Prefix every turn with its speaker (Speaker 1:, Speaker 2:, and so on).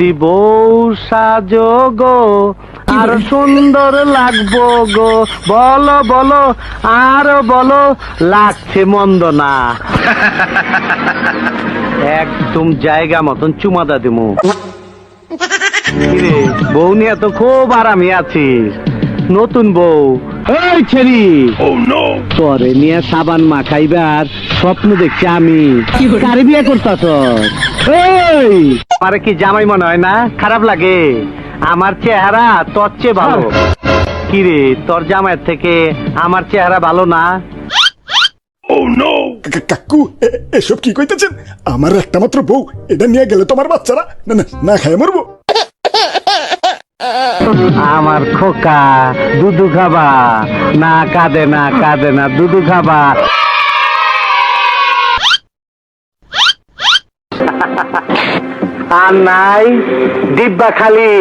Speaker 1: যদি বউ সাজো গো আর সুন্দর লাগবো গো, বলো বলো আরো বলো, লাগছে মন্দ না। একদম জায়গা মতন চুমাদা দিমু। কিরে, বউ নিয়ে তো খুব আরামে আছিস। নতুন বউ এই ছেড়ি পরে নিয়ে সাবান মাখাইবার স্বপ্ন দেখছি আমি। কারে বিয়ে করতাছ? এই আরে কি জামাই মনে হয় না? খারাপ লাগে? আমার চেহারা তোর চেয়ে ভালো। কিরে, তোর জামাইয়ের থেকে আমার চেহারা ভালো না?
Speaker 2: কাকু এসব কি কইতেছেন? আমার একটা মাত্র বউ, এটা নিয়ে গেলে তোমার বাচ্চারা না না না খায় মরবো।
Speaker 1: আমার খোকা, দুধু খাবা না? কাঁদে না কাঁদে না, দুধু খাবা। আর নাই ডিব্বা খালি।